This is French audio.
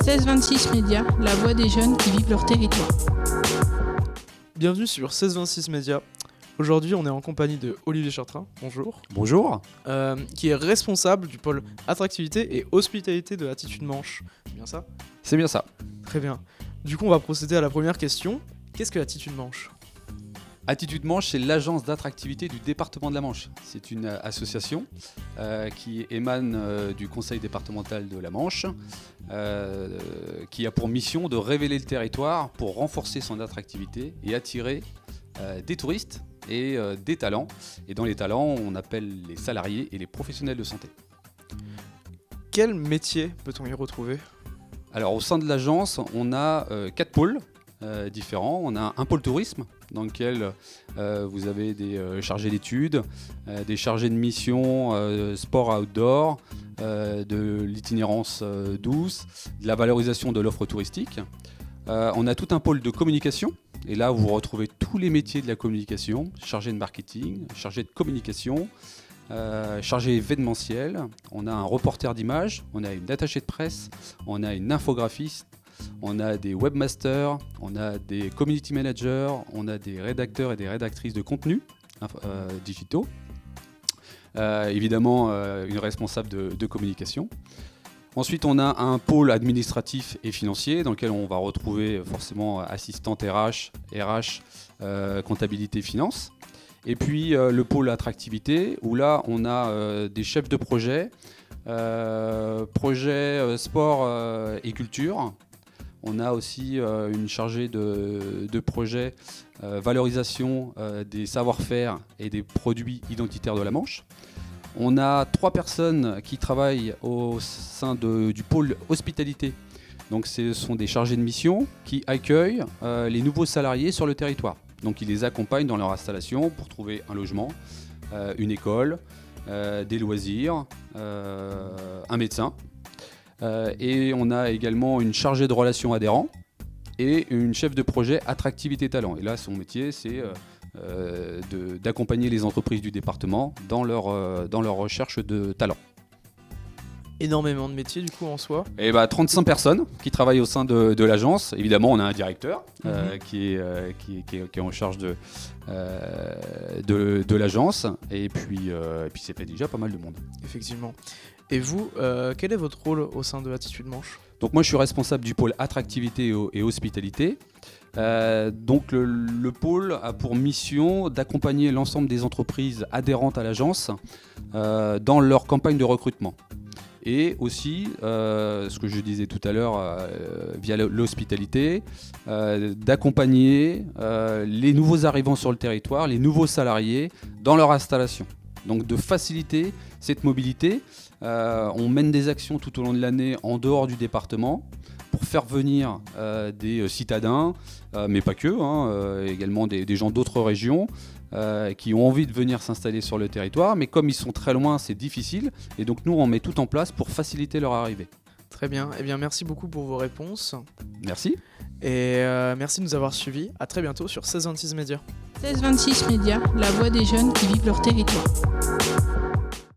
1626 Médias, la voix des jeunes qui vivent leur territoire. Bienvenue sur 1626 Médias. Aujourd'hui, on est en compagnie de Olivier Chartrain, bonjour. Bonjour. Qui est responsable du pôle attractivité et hospitalité de Attitude Manche. C'est bien ça ? C'est bien ça. Très bien. Du coup, on va procéder à la première question. Qu'est-ce que Attitude Manche ? Attitude Manche, c'est l'agence d'attractivité du département de la Manche. C'est une association qui émane du conseil départemental de la Manche, qui a pour mission de révéler le territoire pour renforcer son attractivité et attirer des touristes et des talents. Et dans les talents, on appelle les salariés et les professionnels de santé. Quel métier peut-on y retrouver ? Alors au sein de l'agence, on a 4 pôles différents. On a un pôle tourisme dans lequel vous avez des chargés d'études, des chargés de mission sport outdoor, de l'itinérance douce, de la valorisation de l'offre touristique. On a tout un pôle de communication. Et là, vous retrouvez tous les métiers de la communication, chargé de marketing, chargé de communication, chargé événementiel. On a un reporter d'image, on a une attachée de presse, on a une infographiste, on a des webmasters, on a des community managers, on a des rédacteurs et des rédactrices de contenu digitaux. Évidemment, une responsable de communication. Ensuite, on a un pôle administratif et financier dans lequel on va retrouver forcément assistante RH, comptabilité, finance. Et puis le pôle attractivité où là, on a des chefs de projet, sport et culture. On a aussi une chargée de projet valorisation des savoir-faire et des produits identitaires de la Manche. On a 3 personnes qui travaillent au sein du pôle hospitalité. Donc ce sont des chargés de mission qui accueillent les nouveaux salariés sur le territoire. Donc ils les accompagnent dans leur installation pour trouver un logement, une école, des loisirs, un médecin. Et on a également une chargée de relations adhérents et une chef de projet attractivité talent. Et là, son métier, c'est d'accompagner les entreprises du département dans leur recherche de talent. Énormément de métiers du coup en soi. Et 35 personnes qui travaillent au sein de l'agence. Évidemment, on a un directeur qui est en charge de l'agence. Et puis c'est fait déjà pas mal de monde. Effectivement. Et vous, quel est votre rôle au sein de Attitude Manche ? Donc moi, je suis responsable du pôle attractivité et hospitalité. Donc le pôle a pour mission d'accompagner l'ensemble des entreprises adhérentes à l'agence dans leur campagne de recrutement. Et aussi, ce que je disais tout à l'heure via l'hospitalité, d'accompagner les nouveaux arrivants sur le territoire, les nouveaux salariés dans leur installation. Donc de faciliter cette mobilité. On mène des actions tout au long de l'année en dehors du département pour faire venir des citadins, mais pas que, également des gens d'autres régions qui ont envie de venir s'installer sur le territoire, mais comme ils sont très loin, c'est difficile, et donc nous on met tout en place pour faciliter leur arrivée. Très bien, eh bien merci beaucoup pour vos réponses. Merci. Et merci de nous avoir suivis, à très bientôt sur 1626 Médias. 1626 Médias, la voix des jeunes qui vivent leur territoire.